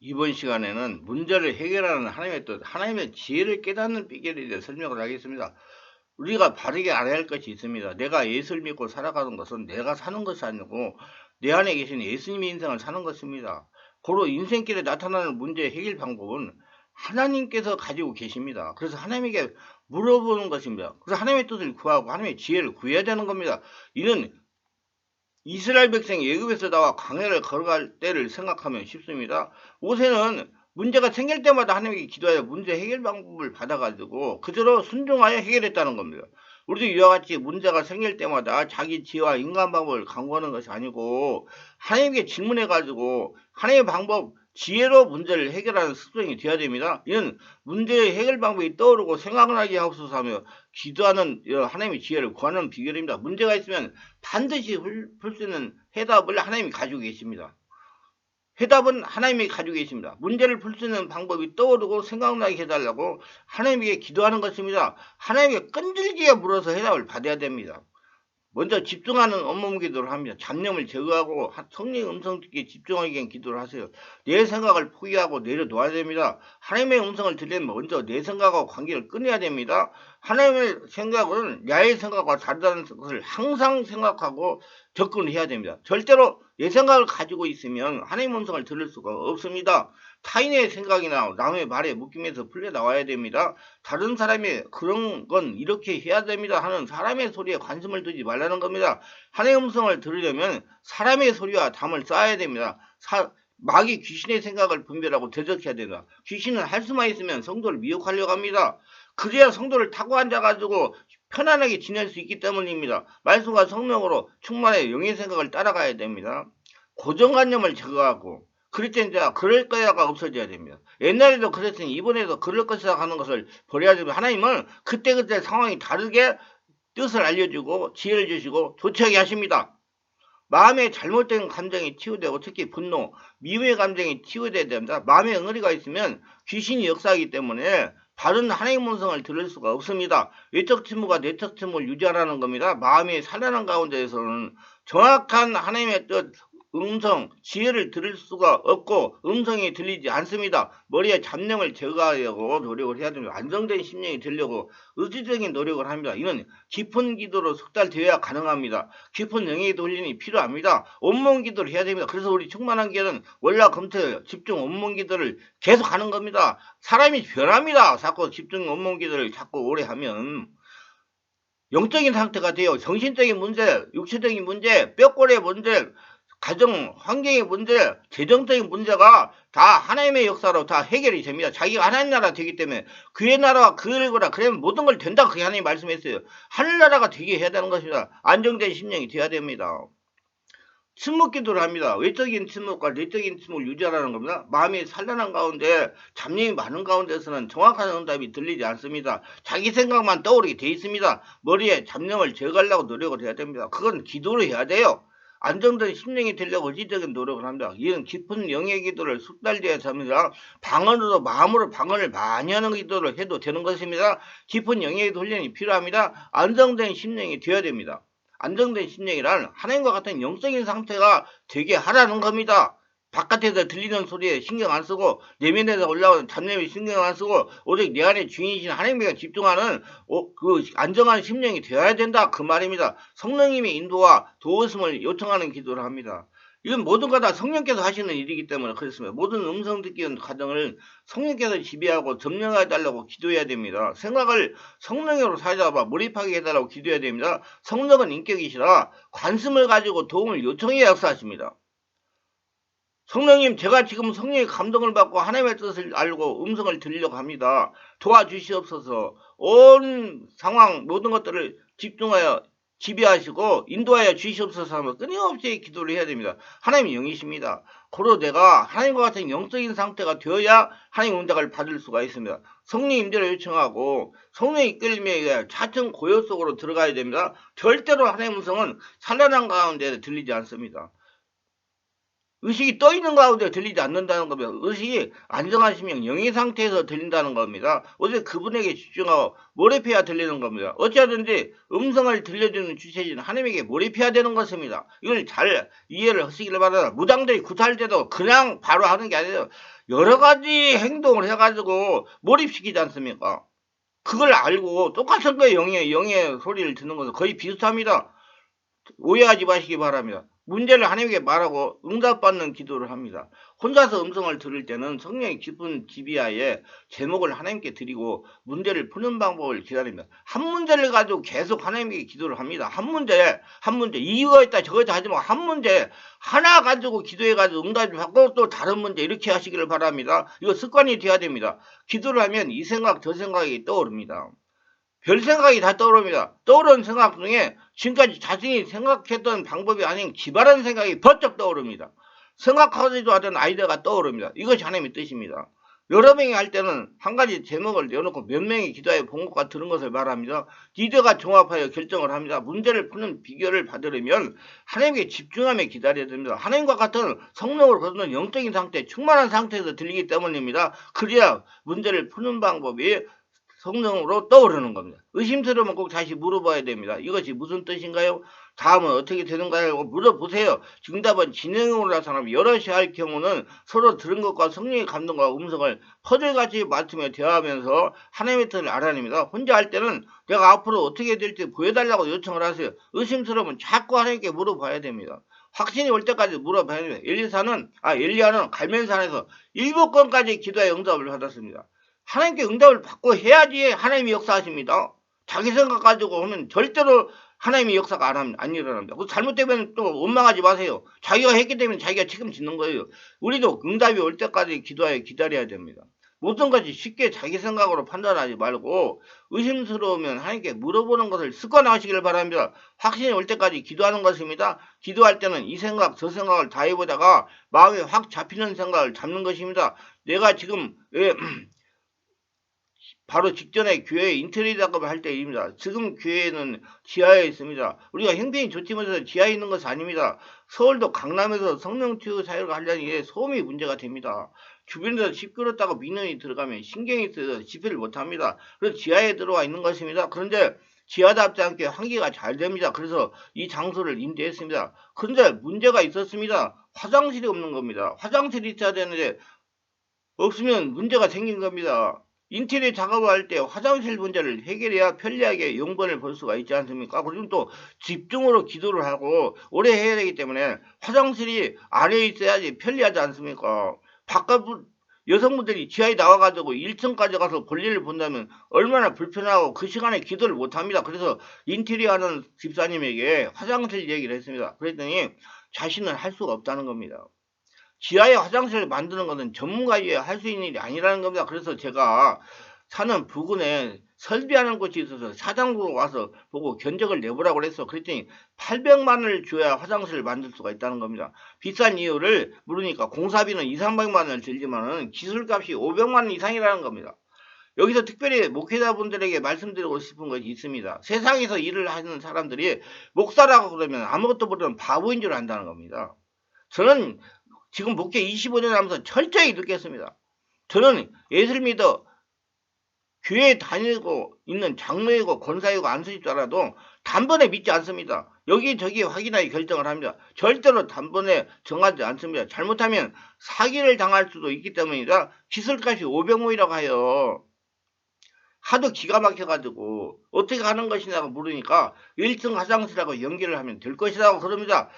이번 시간에는 문제를 해결하는 하나님의 뜻, 하나님의 지혜를 깨닫는 비결에 대해 설명을 하겠습니다. 우리가 바르게 알아야 할 것이 있습니다. 내가 예수를 믿고 살아가는 것은 내가 사는 것이 아니고 내 안에 계신 예수님의 인생을 사는 것입니다. 고로 인생길에 나타나는 문제의 해결 방법은 하나님께서 가지고 계십니다. 그래서 하나님에게 물어보는 것입니다. 그래서 하나님의 뜻을 구하고 하나님의 지혜를 구해야 되는 겁니다. 이는 이스라엘 백성이 애굽에서 나와 광야를 걸어갈 때를 생각하면 쉽습니다. 모세는 문제가 생길 때마다 하나님께 기도하여 문제 해결 방법을 받아가지고 그대로 순종하여 해결했다는 겁니다. 우리도 이와 같이 문제가 생길 때마다 자기 지혜와 인간 방법을 강구하는 것이 아니고 하나님께 질문해가지고 하나님의 방법, 지혜로 문제를 해결하는 습성이 되어야 됩니다. 이는 문제의 해결 방법이 떠오르고 생각나게 하옵소서 하며 기도하는 하나님의 지혜를 구하는 비결입니다. 문제가 있으면 반드시 풀 수 있는 해답을 하나님이 가지고 계십니다. 해답은 하나님이 가지고 계십니다. 문제를 풀 수 있는 방법이 떠오르고 생각나게 해달라고 하나님에게 기도하는 것입니다. 하나님에게 끈질기게 물어서 해답을 받아야 됩니다. 먼저 집중하는 온몸 기도를 합니다. 잡념을 제거하고 성령의 음성 듣기에 집중하기 위한 기도를 하세요. 내 생각을 포기하고 내려놓아야 됩니다. 하나님의 음성을 들으려면 먼저 내 생각하고 관계를 끊어야 됩니다. 하나님의 생각은 나의 생각과 다르다는 것을 항상 생각하고 접근해야 됩니다. 절대로 내 생각을 가지고 있으면 하나님의 음성을 들을 수가 없습니다. 타인의 생각이나 남의 말에 묶이면서 풀려나와야 됩니다. 다른 사람이 그런 건 이렇게 해야 됩니다 하는 사람의 소리에 관심을 두지 말라는 겁니다. 하나님의 음성을 들으려면 사람의 소리와 담을 쌓아야 됩니다. 마귀 귀신의 생각을 분별하고 대적해야 된다. 귀신은 할 수만 있으면 성도를 미혹하려고 합니다. 그래야 성도를 타고 앉아가지고 편안하게 지낼 수 있기 때문입니다. 말씀과 성령으로 충만해 영의 생각을 따라가야 됩니다. 고정관념을 제거하고 그리스도인자 그럴 거야가 없어져야 됩니다. 옛날에도 그랬으니 이번에도 그럴 것이라 하는 것을 버려야 됩니다. 하나님은 그때그때 상황이 다르게 뜻을 알려주고 지혜를 주시고 조치하게 하십니다. 마음에 잘못된 감정이 치유되고 특히 분노, 미움의 감정이 치유돼야 됩니다. 마음에 응어리가 있으면 귀신이 역사하기 때문에 바른 하나님의 음성을 들을 수가 없습니다. 외적 침묵과 내적 침묵을 유지하라는 겁니다. 마음이 산란한 가운데에서는 정확한 하나님의 뜻, 음성, 지혜를 들을 수가 없고 음성이 들리지 않습니다. 머리에 잡념을 제거하려고 노력을 해야 됩니다. 안정된 심령이 되려고 의지적인 노력을 합니다. 이는 깊은 기도로 숙달되어야 가능합니다. 깊은 영의 돌림이 필요합니다. 온몸 기도를 해야 됩니다. 그래서 우리 충만한 교회는 월화 금토 집중 온몸 기도를 계속 하는 겁니다. 사람이 변합니다. 자꾸 집중 온몸 기도를 자꾸 오래 하면 영적인 상태가 돼요. 정신적인 문제, 육체적인 문제, 뼈골의 문제, 가정 환경의 문제, 재정적인 문제가 다 하나님의 역사로 다 해결이 됩니다. 자기가 하나님 나라 되기 때문에 그의 나라와 그의 거라 그러면 모든 걸 된다. 그게 하나님 말씀했어요. 하늘나라가 되게 해야 되는 것입니다. 안정된 심령이 되어야 됩니다. 침묵 기도를 합니다. 외적인 침묵과 내적인 침묵을 유지하라는 겁니다. 마음이 산란한 가운데 잡념이 많은 가운데서는 정확한 응답이 들리지 않습니다. 자기 생각만 떠오르게 돼 있습니다. 머리에 잡념을 제거하려고 노력을 해야 됩니다. 그건 기도를 해야 돼요. 안정된 심령이 되려고 의지적인 노력을 합니다. 이는 깊은 영의 기도를 숙달되어야 합니다. 방언으로 마음으로 방언을 많이 하는 기도를 해도 되는 것입니다. 깊은 영의 훈련이 필요합니다. 안정된 심령이 되어야 됩니다. 안정된 심령이란 하나님과 같은 영적인 상태가 되게 하라는 겁니다. 바깥에서 들리는 소리에 신경 안 쓰고 내면에서 올라오는 잡념에 신경 안 쓰고 오직 내 안에 주인이신 하나님께 집중하는 그 안정한 심령이 되어야 된다 그 말입니다. 성령님의 인도와 도우심을 요청하는 기도를 합니다. 이건 모든 거 다 성령께서 하시는 일이기 때문에 그렇습니다. 모든 음성 듣기 과정을 성령께서 지배하고 점령해 달라고 기도해야 됩니다. 생각을 성령으로 사로잡아 몰입하게 해달라고 기도해야 됩니다. 성령은 인격이시라 관심을 가지고 도움을 요청해야 역사하십니다. 성령님, 제가 지금 성령의 감동을 받고 하나님의 뜻을 알고 음성을 들으려고 합니다. 도와주시옵소서. 온 상황 모든 것들을 집중하여 지배하시고 인도하여 주시옵소서 하며 끊임없이 기도를 해야 됩니다. 하나님이 영이십니다. 고로 내가 하나님과 같은 영적인 상태가 되어야 하나님 응답을 받을 수가 있습니다. 성령 임재를 요청하고 성령의 이끌림에 차츰 고요 속으로 들어가야 됩니다. 절대로 하나님의 음성은 찬란한 가운데 들리지 않습니다. 의식이 떠 있는 가운데 들리지 않는다는 겁니다. 의식이 안정한 심령, 영의 상태에서 들린다는 겁니다. 어제 그분에게 집중하고 몰입해야 들리는 겁니다. 어찌하든지 음성을 들려주는 주체진 하나님에게 몰입해야 되는 것입니다. 이걸 잘 이해를 하시기를 바랍니다. 무당들이 구타할 때도 그냥 바로 하는 게 아니에요. 여러 가지 행동을 해가지고 몰입시키지 않습니까? 그걸 알고 똑같은 거예요. 영의 소리를 듣는 것은 거의 비슷합니다. 오해하지 마시기 바랍니다. 문제를 하나님께 말하고 응답받는 기도를 합니다. 혼자서 음성을 들을 때는 성령의 깊은 지비하에 제목을 하나님께 드리고 문제를 푸는 방법을 기다립니다. 한 문제를 가지고 계속 하나님께 기도를 합니다. 한 문제 이유가 있다 저거 하지 말고 한 문제 하나 가지고 기도해가지고 응답을 받고 또 다른 문제 이렇게 하시기를 바랍니다. 이거 습관이 돼야 됩니다. 기도를 하면 이 생각 저 생각이 떠오릅니다. 별 생각이 다 떠오릅니다. 떠오르는 생각 중에 지금까지 자신이 생각했던 방법이 아닌 기발한 생각이 번쩍 떠오릅니다. 생각하지도 않던 아이디어가 떠오릅니다. 이것이 하나님의 뜻입니다. 여러 명이 할 때는 한 가지 제목을 내어놓고 몇 명이 기도해 본 것과 들은 것을 말합니다. 리더가 종합하여 결정을 합니다. 문제를 푸는 비결을 받으려면 하나님께 집중하며 기다려야 됩니다. 하나님과 같은 성령을 거두는 영적인 상태, 충만한 상태에서 들리기 때문입니다. 그래야 문제를 푸는 방법이 성령으로 떠오르는 겁니다. 의심스러우면 꼭 다시 물어봐야 됩니다. 이것이 무슨 뜻인가요? 다음은 어떻게 되는가요? 물어보세요. 정답은 진행으로 나타나면 여럿이 할 경우는 서로 들은 것과 성령의 감동과 음성을 퍼즐같이 맞추며 대화하면서 하나님의 뜻을 알아냅니다. 혼자 할 때는 내가 앞으로 어떻게 될지 보여달라고 요청을 하세요. 의심스러우면 자꾸 하나님께 물어봐야 됩니다. 확신이 올 때까지 물어봐야 됩니다. 엘리야는 갈멜산에서 7건까지 기도의 응답을 받았습니다. 하나님께 응답을 받고 해야지 하나님이 역사하십니다. 자기 생각 가지고 하면 절대로 하나님의 역사가 안 일어납니다. 잘못되면 또 원망하지 마세요. 자기가 했기 때문에 자기가 책임지는 거예요. 우리도 응답이 올 때까지 기도하여 기다려야 됩니다. 모든 것이 쉽게 자기 생각으로 판단하지 말고 의심스러우면 하나님께 물어보는 것을 습관하시기를 바랍니다. 확신이 올 때까지 기도하는 것입니다. 기도할 때는 이 생각 저 생각을 다 해보다가 마음에 확 잡히는 생각을 잡는 것입니다. 내가 지금 바로 직전에 교회 인테리어 작업을 할 때입니다. 지금 교회는 지하에 있습니다. 우리가 형편이 좋지만 지하에 있는 것은 아닙니다. 서울도 강남에서 성령치유 사역을 하려니 소음이 문제가 됩니다. 주변에서 시끄럽다고 민원이 들어가면 신경이 쓰여서 집회를 못합니다. 그래서 지하에 들어와 있는 것입니다. 그런데 지하답지 않게 환기가 잘 됩니다. 그래서 이 장소를 임대했습니다. 그런데 문제가 있었습니다. 화장실이 없는 겁니다. 화장실이 있어야 되는데 없으면 문제가 생긴 겁니다. 인테리어 작업을 할 때 화장실 문제를 해결해야 편리하게 용번을 볼 수가 있지 않습니까? 그리고 또 집중으로 기도를 하고 오래 해야 되기 때문에 화장실이 아래에 있어야지 편리하지 않습니까? 바깥 여성분들이 지하에 나와가지고 1층까지 가서 볼일을 본다면 얼마나 불편하고 그 시간에 기도를 못합니다. 그래서 인테리어 하는 집사님에게 화장실 얘기를 했습니다. 그랬더니 자신은 할 수가 없다는 겁니다. 지하에 화장실을 만드는 것은 전문가이어야 할 수 있는 일이 아니라는 겁니다. 그래서 제가 사는 부근에 설비하는 곳이 있어서 사장으로 와서 보고 견적을 내보라고 그랬어. 그랬더니 800만 원을 줘야 화장실을 만들 수가 있다는 겁니다. 비싼 이유를 물으니까 공사비는 2, 300만 원을 들지만은 기술값이 500만 원 이상이라는 겁니다. 여기서 특별히 목회자분들에게 말씀드리고 싶은 것이 있습니다. 세상에서 일을 하는 사람들이 목사라고 그러면 아무것도 모르는 바보인 줄 안다는 겁니다. 저는 지금 목회 25년 하면서 철저히 느꼈습니다. 저는 예수를 믿어 교회에 다니고 있는 장로이고 권사이고 안수일 줄 알아도 단번에 믿지 않습니다. 여기저기 확인하기 결정을 합니다. 절대로 단번에 정하지 않습니다. 잘못하면 사기를 당할 수도 있기 때문이다. 기술값이 500원이라고 해요. 하도 기가 막혀가지고 어떻게 하는 것이냐고 물으니까 1층 화장실하고 연결을 하면 될 것이라고 그럽니다.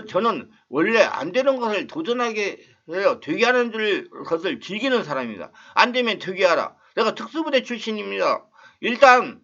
저는 원래 안 되는 것을 도전하게 해요. 되게 하는 것을 즐기는 사람입니다. 안 되면 되게 하라. 내가 특수부대 출신입니다. 일단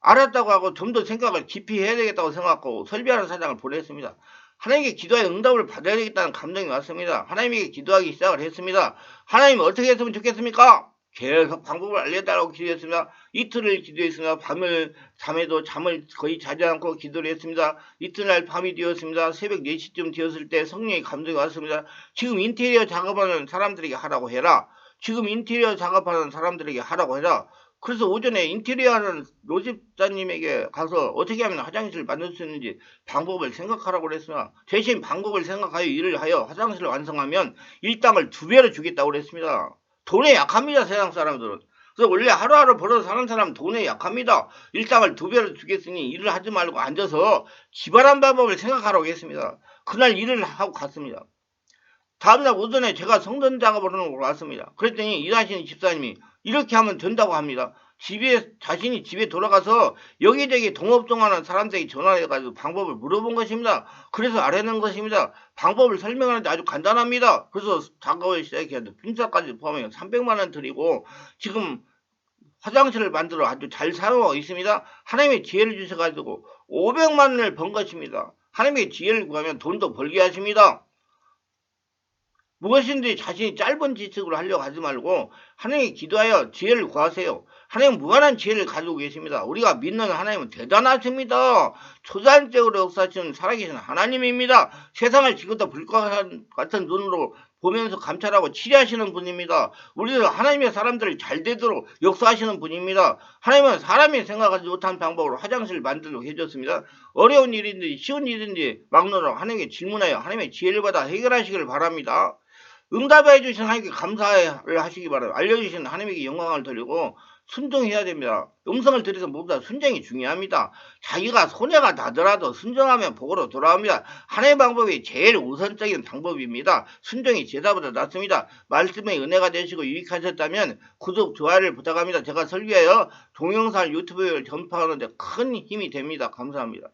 알았다고 하고 좀 더 생각을 깊이 해야 되겠다고 생각하고 설비하는 사장을 보냈습니다. 하나님께 기도해 응답을 받아야 되겠다는 감정이 왔습니다. 하나님에게 기도하기 시작을 했습니다. 하나님 어떻게 했으면 좋겠습니까? 계속 방법을 알려달라고 기도했습니다. 이틀을 기도했습니다. 잠에도 잠을 거의 자지 않고 기도를 했습니다. 이튿날 밤이 되었습니다. 새벽 4시쯤 되었을 때 성령의 감동이 왔습니다. 지금 인테리어 작업하는 사람들에게 하라고 해라. 지금 인테리어 작업하는 사람들에게 하라고 해라. 그래서 오전에 인테리어하는 노집사님에게 가서 어떻게 하면 화장실을 만들 수 있는지 방법을 생각하라고 그랬습니다. 대신 방법을 생각하여 일을 하여 화장실을 완성하면 일당을 2배로 주겠다고 그랬습니다. 돈에 약합니다, 세상 사람들은. 그래서 원래 하루하루 벌어 사는 사람은 돈에 약합니다. 일당을 2배로 주겠으니 일을 하지 말고 앉아서 기발한 방법을 생각하라고 했습니다. 그날 일을 하고 갔습니다. 다음날 오전에 제가 성전 작업을 하는 걸 왔습니다. 그랬더니 일하시는 집사님이 이렇게 하면 된다고 합니다. 자신이 집에 돌아가서 여기저기 동업종하는 사람들에게 전화해가지고 방법을 물어본 것입니다. 그래서 알아낸 것입니다. 방법을 설명하는데 아주 간단합니다. 그래서 작업을 시작해서 공사까지 포함해 300만원 드리고 지금 화장실을 만들어 아주 잘 사용하고 있습니다. 하나님의 지혜를 주셔가지고 500만원을 번 것입니다. 하나님의 지혜를 구하면 돈도 벌게 하십니다. 무엇인지 자신이 짧은 지식으로 하려고 하지 말고 하나님께 기도하여 지혜를 구하세요. 하나님은 무한한 지혜를 가지고 계십니다. 우리가 믿는 하나님은 대단하십니다. 초자연적으로 역사하시는 살아계신 하나님입니다. 세상을 지금도 불과 같은 눈으로 보면서 감찰하고 치료하시는 분입니다. 우리는 하나님의 사람들을 잘 되도록 역사하시는 분입니다. 하나님은 사람이 생각하지 못한 방법으로 화장실을 만들도록 해줬습니다. 어려운 일인지 쉬운 일인지 막론으로 하나님께 질문하여 하나님의 지혜를 받아 해결하시기를 바랍니다. 응답해 주신 하나님께 감사를 하시기 바랍니다. 알려주신 하나님에게 영광을 돌리고 순종해야 됩니다. 음성을 들여서 모두 다 순종이 중요합니다. 자기가 손해가 나더라도 순종하면 복으로 돌아옵니다. 하나님의 방법이 제일 우선적인 방법입니다. 순종이 제사보다 낫습니다. 말씀의 은혜가 되시고 유익하셨다면 구독, 좋아요를 부탁합니다. 제가 설교하여 동영상 유튜브에 전파하는데 큰 힘이 됩니다. 감사합니다.